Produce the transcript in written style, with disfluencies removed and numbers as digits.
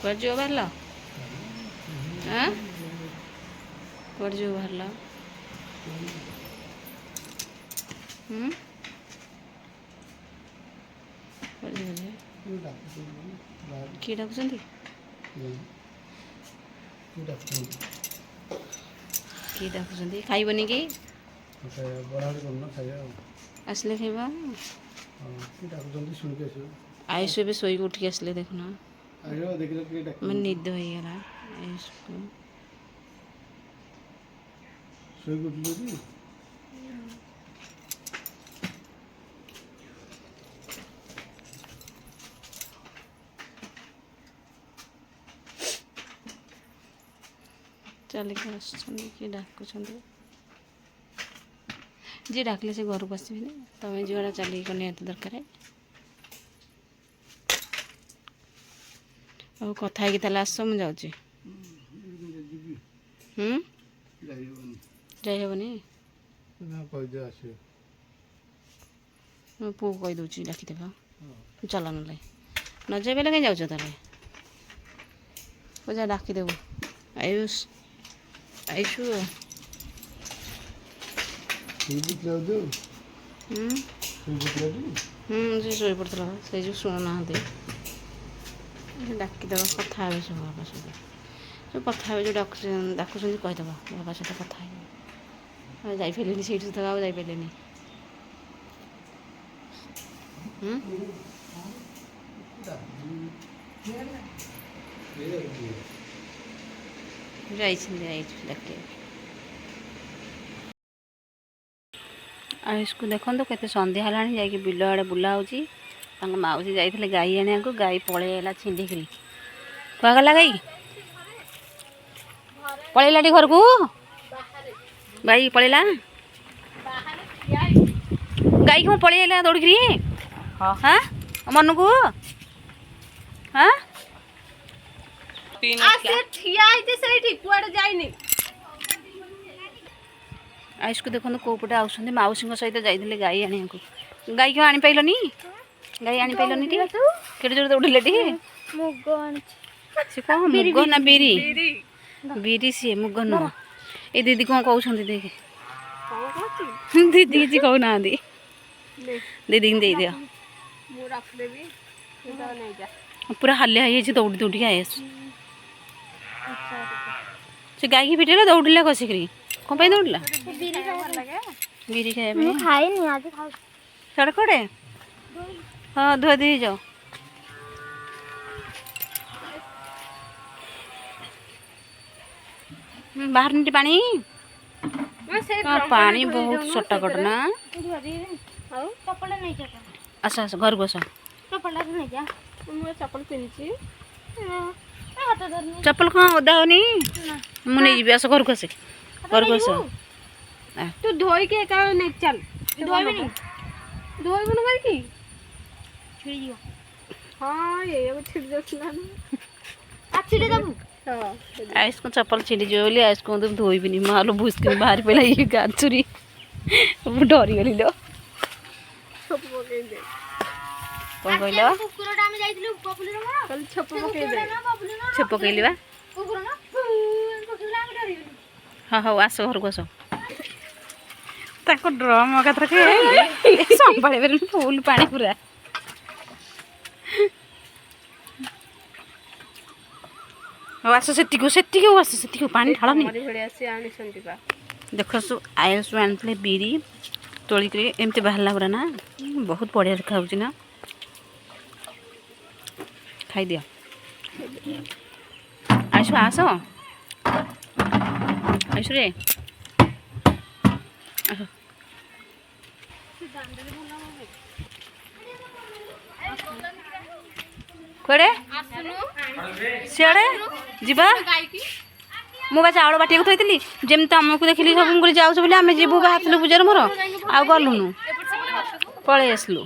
କୁଆଡ଼େ ଯିବ ବାହାରିଲ? ଆଁ କୁଆଡ଼େ ଯିବ ବାହାରିଲ? କୁଆଡ଼େ ଯିବ ଯେ? କିଏ ଡାକୁଛନ୍ତି? କିଏ ଡାକୁଛନ୍ତି? ଖାଇବନି କି? ଆସିଲେ ଖାଇବା। ଆୟୁଷ ଏବେ ଶୋଇକି ଉଠିକି ଆସିଲେ ଦେଖୁନ। ମାନେ ନିଦ ହେଇଗଲା ଆୟୁଷକୁ। ଶୋଇକି ଉଠିଲୁ କି? ଚାଲିକି ଆସୁଛନ୍ତି କିଏ ଡାକୁଛନ୍ତି। ଯିଏ ଡାକିଲେ ସେ ଘରକୁ ଆସିବେନି। ତମେ ଯୁଆଡ଼େ ଚାଲିକି କ'ଣ ନିହାତି ଦରକାର। ଆଉ କଥା ହେଇକି ତାହେଲେ ଆସ, ମୁଁ ଯାଉଛି। ଯାଇ ହେବନି। ମୋ ପୁଅକୁ କହିଦେଉଛି ଡାକିଦେବ। ଚାଲ ନହେଲେ ନ ଯାଇପାରିଲେ କାହିଁ ଯାଉଛ ତାହେଲେ? ଯା ଡାକିଦେବୁ। ଆୟୁଷ ଆୟୁଷ ସେ ଶୋଇପଡ଼ିଥିଲା ସେଇ ଯେଉଁ ଶୁଣୁନାହାନ୍ତି। ଡାକିଦେବା, କଥା ହେବେ ସବୁ ବାବା ସହିତ। ସବୁ କଥା ହେବେ, ଯେଉଁ ଡାକୁଛନ୍ତି କହିଦେବ ବାବା ସହିତ କଥା ହେବେ। ଆଉ ଯାଇପାରିଲେନି ସେଇଠି ସୁଦ୍ଧା, ଆଉ ଯାଇପାରିଲେନି। ଯାଇଛନ୍ତି ଡାକିବାକୁ। ଆୟୁଷକୁ ଦେଖନ୍ତୁ କେତେ ସନ୍ଧ୍ୟା ହେଲାଣି, ଯାଇକି ବିଲ ଆଡ଼େ ବୁଲା ହେଉଛି। ତାଙ୍କ ମାଉସୀ ଯାଇଥିଲେ ଗାଈ ଆଣିବାକୁ, ଗାଈ ପଳେଇ ଆସିଲା ଛିଣ୍ଡିକିରି। କୁଆ ଗଲା ଗାଈ? ପଳେଇଲା ଟି ଘରକୁ? ଗାଈ ପଳେଇଲା? ଗାଈ କ'ଣ ପଳେଇ ଆସିଲା ଦୌଡ଼ିକିରି? ହଁ ମନକୁ? ହଁ ଠିଆ ହେଇଛି ସେଇଠି, କୁଆଡ଼େ ଯାଇନି। ଆୟୁଷକୁ ଦେଖନ୍ତୁ କେଉଁ ପଟେ ଆସୁଛନ୍ତି। ମାଉସୀଙ୍କ ସହିତ ଯାଇଥିଲେ ଗାଈ ଆଣିବାକୁ। ଗାଈ କ'ଣ ଆଣିପାରିଲନି? ଗାଈ ଆଣିପାରିଲନି ଟିକେ? କେଡ଼େ ଜୋରେ ଦୌଡ଼ିଲେ ଟିକେ? ସେ କ'ଣ ମୁଗ ନା ବିରି? ବିରି ସିଏ, ମୁଗ ନୁହଁ। ଏ ଦିଦି କ'ଣ କହୁଛନ୍ତି ଦେଖେ। ଦିଦି କିଛି କହୁନାହାନ୍ତି। ଦିଦିକି ଦେଇଦିଅ। ପୁରା ହାଲିଆ ହେଇଯାଇଛି ଦୌଡ଼ି ଦୌଡ଼ିକି ଆୟୁଷ। ସେ ଗାଈକି ପିଟିଲା, ଦୌଡ଼ିଲା କଷିକିରି। କ'ଣ ପାଇଁ ଦୌଡ଼ିଲା? ବିରି ଖାଇବା ପାଇଁ। ଖାଇନି ଆଜି। ସିଆଡ଼େ କୁଆଡ଼େ? ହଁ ଧୁଆ ଧୁଇ ହେଇଯାଅ। ବାହାରିନି ପାଣି? ପାଣି ବହୁତ ସଟାକଟ ନା। ଆସ ଆସ ଘରକୁ ଆସ। ଚପଲ କ'ଣ ଓଦା ହଉନି? ମୁଁ ନେଇଯିବି, ଆସ ଘରକୁ ଆସେ। ଘରକୁ ଆସ। ତୁ ଧୋଇକି ଏକା ନେଇ ଚାଲ। ଧୋଇବୁନି କାହିଁକି? ଛିଡ଼ିଯିବ। ହଁ ଏଇଆକୁ ଛିଡ଼ି ଯାଉଥିଲା। ଆୟୁଷକୁ ଚପଲ ଛିଡ଼ିଯିବ ବୋଲି ଆୟୁଷ କୁହନ୍ତୁ ଧୋଇବିନି। ମାଲୋ ଭୁସ୍କିନି ବାହାରି ପଡ଼ିଲା ଇଏ ଗାଛୁରୀ। ମୁଁ ଡରିଗଲି ଲୋ। କ'ଣ କହିଲ? ଛେପ ପକେଇଲି ବା। ହଁ ହଉ ଆସ ଘରକୁ ଆସ। ତାଙ୍କ ଡ୍ରମ୍ ଏକାଥରକେ ସମ୍ଭାଳି ପାରିନି, ଫୁଲ୍ ପାଣି ପୁରା। ହଉ ଆସ ସେତିକି ଆସ, ସେତିକି ପାଣି ଢାଳନି। ଦେଖ ଆୟୁଷ ଆଣିଥିଲେ ବିରି ତୋଳିକିରି, ଏମିତି ବାହାରିଲା ପୁରା ନା। ବହୁତ ବଢ଼ିଆ ଦେଖାହେଉଛି ନା। ଖାଇଦିଅ ଆୟୁଷ। ଆସ ଆୟୁଷରେ ଆସ। କୁଆଡ଼େ ସିଆଡ଼େ ଯିବା? ମୁଁ ବା ଚାଉଳ ବାଟିବାକୁ ଥୋଇଥିଲି, ଯେମିତି ତମକୁ ଦେଖିଲି ସବୁ ଯାଉଛ ବୋଲି ଆମେ ଯିବୁ ବାହାରିଥିଲୁ ପୂଜାର ମୋର, ଆଉ ଗଲୁନୁ, ପଳେଇ ଆସିଲୁ।